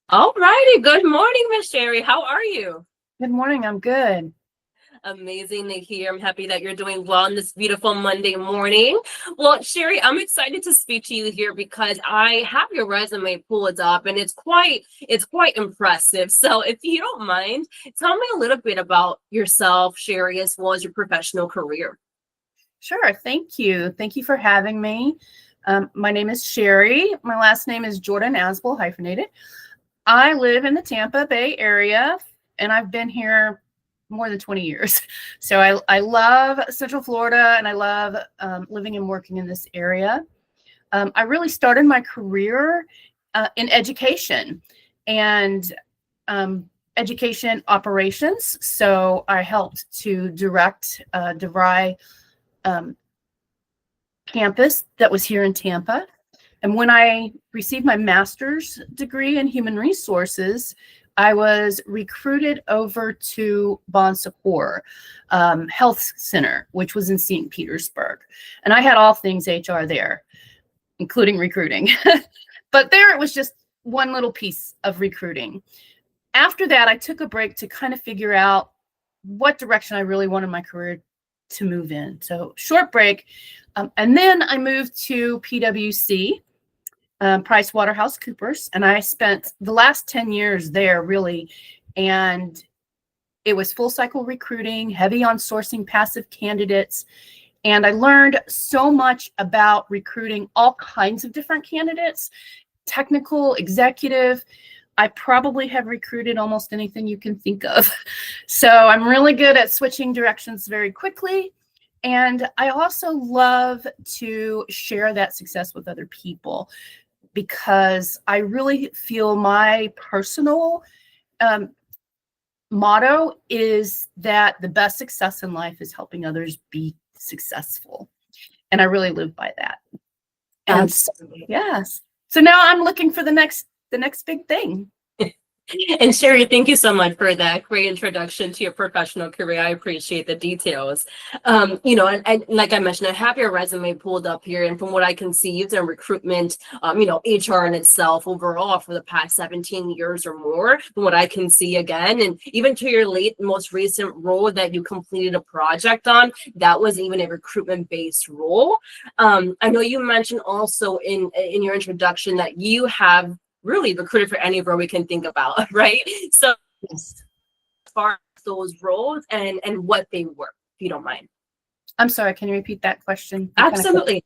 All righty. Good morning, Miss Sherri. How are you? Good morning. I'm good. Amazing to hear. I'm happy that you're doing well on this beautiful Monday morning. Well, Sherri, I'm excited to speak to you here because I have your resume pulled up and it's quite impressive. So if you don't mind, tell me a little bit about yourself, Sherri, as well as your professional career. Sure. Thank you. Thank you for having me. My name is Sherri. My last name is Jordan Asbel, hyphenated. I live in the Tampa Bay area, and I've been here more than 20 years. So I love Central Florida, and I love living and working in this area. I really started my career in education and education operations. So I helped to direct DeVry campus that was here in Tampa. And when I received my master's degree in human resources, I was recruited over to Bon Secours Health Center, which was in St. Petersburg. And I had all things HR there, including recruiting. But there it was just one little piece of recruiting. After that, I took a break to kind of figure out what direction I really wanted my career to move in. So short break. And then I moved to PwC, Price Waterhouse Coopers, and I spent the last 10 years there really. And it was full cycle recruiting, heavy on sourcing passive candidates. And I learned so much about recruiting all kinds of different candidates, technical, executive. I probably have recruited almost anything you can think of. So I'm really good at switching directions very quickly. And I also love to share that success with other people because I really feel my personal motto is that the best success in life is helping others be successful. And I really live by that. And so, yes. So now I'm looking for the next big thing. And Sherri, thank you so much for that great introduction to your professional career. I appreciate the details. And like I mentioned, I have your resume pulled up here, and from what I can see, you've done recruitment, HR in itself overall for the past 17 years or more, from what I can see again. And even to your most recent role that you completed a project on, that was even a recruitment-based role. I know you mentioned also in your introduction that you have really recruited for any role we can think about, right? So Yes. as far as those roles and what they were, if you don't mind. I'm sorry, can you repeat that question? Absolutely.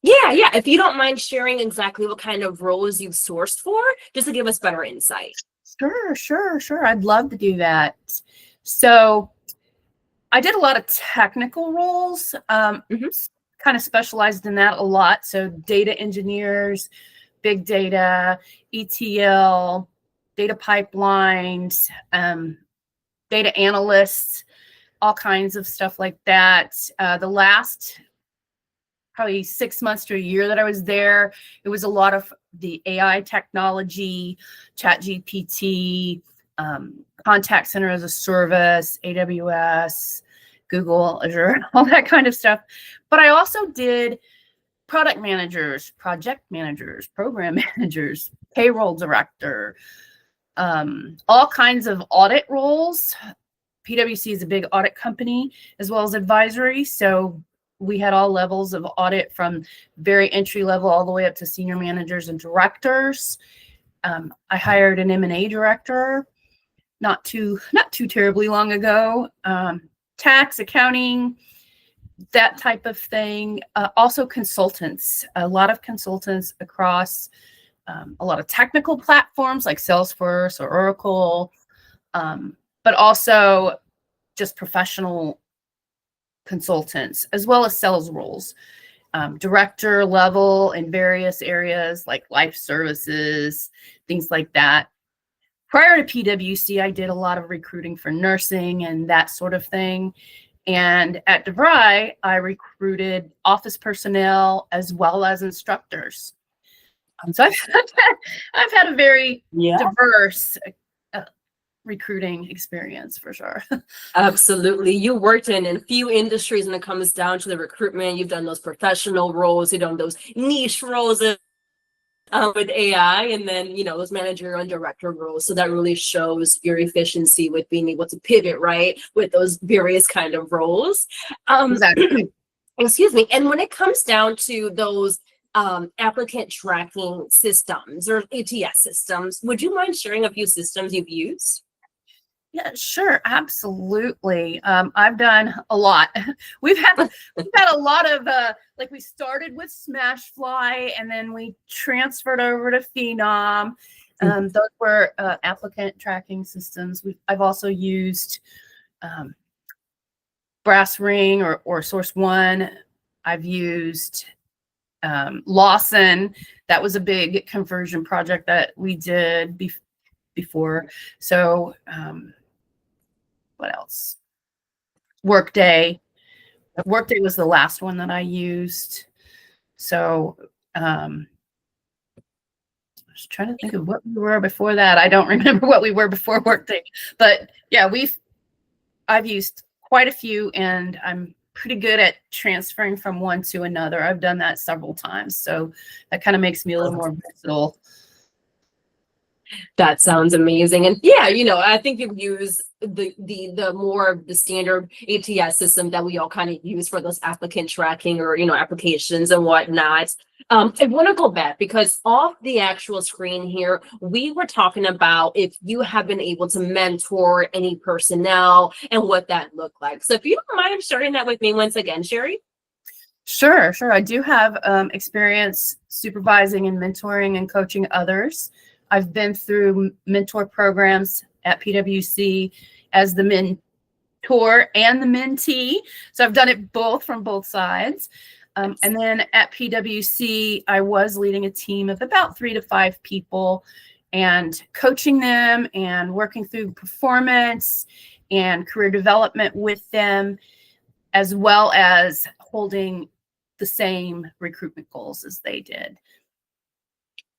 Yeah. If you don't mind sharing exactly what kind of roles you've sourced for, just to give us better insight. Sure. I'd love to do that. So I did a lot of technical roles, kind of specialized in that a lot. So data engineers, big data, ETL, data pipelines, data analysts, all kinds of stuff like that. The last probably 6 months to a year that I was there, it was a lot of the AI technology, ChatGPT, contact center as a service, AWS, Google, Azure, all that kind of stuff. But I also did product managers, project managers, program managers, payroll director, all kinds of audit roles. PwC is a big audit company as well as advisory. So we had all levels of audit from very entry level all the way up to senior managers and directors. I hired an M&A director not too terribly long ago. Tax, accounting, that type of thing. Also consultants, a lot of consultants across a lot of technical platforms like Salesforce or Oracle, but also just professional consultants, as well as sales roles, director level in various areas like life services, things like that. Prior to PwC, I did a lot of recruiting for nursing and that sort of thing. And at DeVry, I recruited office personnel as well as instructors. So I've had a very diverse recruiting experience for sure. Absolutely. You worked in a few industries when it comes down to the recruitment. You've done those professional roles, you've done those niche roles with AI, and then, those managerial and director roles. So that really shows your efficiency with being able to pivot, right, with those various kind of roles. Exactly. Excuse me. And when it comes down to those applicant tracking systems or ATS systems, would you mind sharing a few systems you've used? Yeah, sure, absolutely. I've done a lot. We've had a lot of like we started with Smashfly and then we transferred over to Phenom. Those were applicant tracking systems. I've also used Brass Ring or Source One. I've used Lawson. That was a big conversion project that we did before. So what else? Workday. Workday was the last one that I used. So I was trying to think of what we were before that. I don't remember what we were before Workday, but yeah, I've used quite a few, and I'm pretty good at transferring from one to another. I've done that several times, so that kind of makes me a little more versatile. That sounds amazing. And yeah, I think you've used the more of the standard ATS system that we all kind of use for those applicant tracking or, applications and whatnot. I want to go back because off the actual screen here, we were talking about if you have been able to mentor any personnel and what that looked like. So if you don't mind sharing that with me once again, Sherri. Sure. I do have experience supervising and mentoring and coaching others. I've been through mentor programs at PwC as the mentor and the mentee. So I've done it both from both sides. And then at PwC, I was leading a team of about 3 to 5 people and coaching them and working through performance and career development with them, as well as holding the same recruitment goals as they did.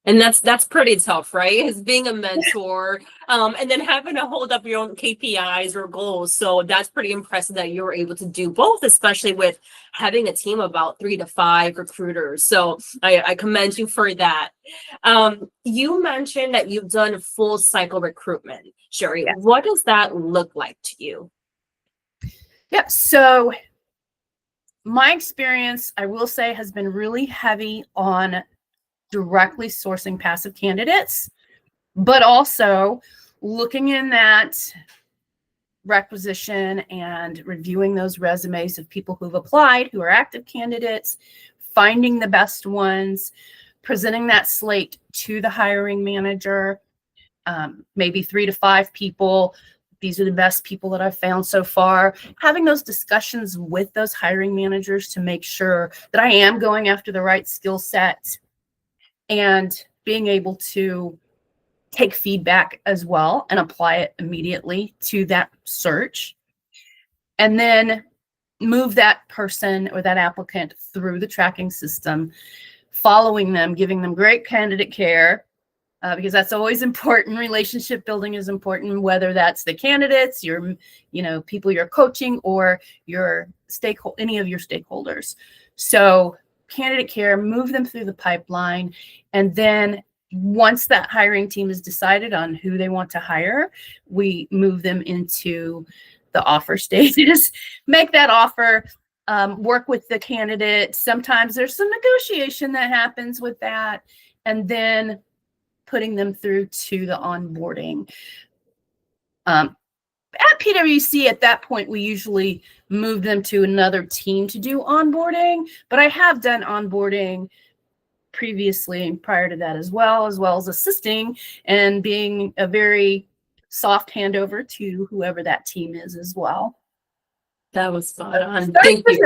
And that's pretty tough, right? As being a mentor, and then having to hold up your own KPIs or goals. So that's pretty impressive that you were able to do both, especially with having a team of about 3 to 5 recruiters. So I commend you for that. You mentioned that you've done full cycle recruitment, Sherri. Yes. What does that look like to you? Yeah. So my experience, I will say, has been really heavy on directly sourcing passive candidates, but also looking in that requisition and reviewing those resumes of people who've applied, who are active candidates, finding the best ones, presenting that slate to the hiring manager, maybe 3 to 5 people. These are the best people that I've found so far. Having those discussions with those hiring managers to make sure that I am going after the right skill set, and being able to take feedback as well and apply it immediately to that search, and then move that person or that applicant through the tracking system, following them, giving them great candidate care, because that's always important. Relationship building is important, whether that's the candidates, your, people you're coaching, or your any of your stakeholders. So candidate care, move them through the pipeline, and then once that hiring team has decided on who they want to hire, we move them into the offer stages, make that offer, work with the candidate. Sometimes there's some negotiation that happens with that, and then putting them through to the onboarding. At PwC, at that point, we usually move them to another team to do onboarding, but I have done onboarding previously and prior to that as well as assisting and being a very soft handover to whoever that team is as well. That was spot on. Thank you.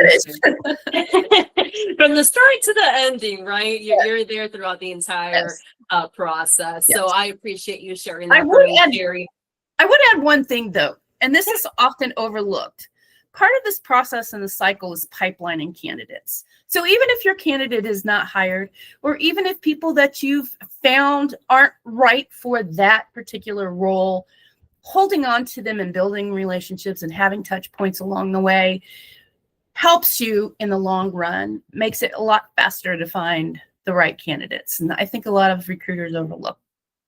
From the start to the ending, right? You're there throughout the entire process. Yes. So I appreciate you sharing that for me, Sherri. I would add one thing though, and this is often overlooked. Part of this process in the cycle is pipelining candidates. So even if your candidate is not hired, or even if people that you've found aren't right for that particular role, holding on to them and building relationships and having touch points along the way helps you in the long run, makes it a lot faster to find the right candidates. And I think a lot of recruiters overlook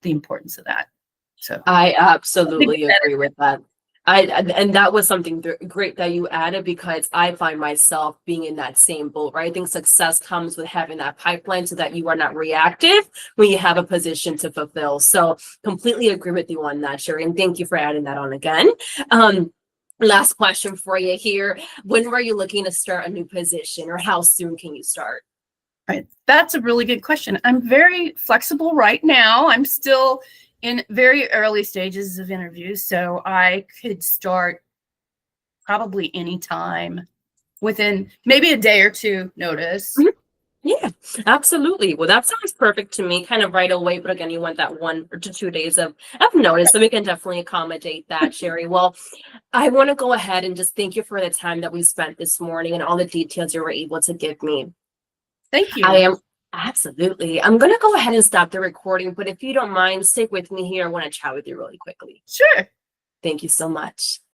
the importance of that. So I absolutely agree with that. And that was something great that you added, because I find myself being in that same boat, right? I think success comes with having that pipeline so that you are not reactive when you have a position to fulfill. So completely agree with you on that, Sherri, and thank you for adding that on again. Last question for you here. When were you looking to start a new position, or how soon can you start? right, that's a really good question. I'm very flexible right now. I'm still in very early stages of interviews, so I could start probably anytime within maybe a day or two notice. Mhm. Yeah, absolutely. Well, that sounds perfect to me, kind of right away. But again, you want that 1 to 2 days of notice, so we can definitely accommodate that, Sherri. Well, I want to go ahead and just thank you for the time that we spent this morning and all the details you were able to give me. Thank I you. am absolutely. I'm going to go ahead and stop the recording, but if you don't mind, stick with me here. I want to chat with you really quickly. Sure. Thank you so much.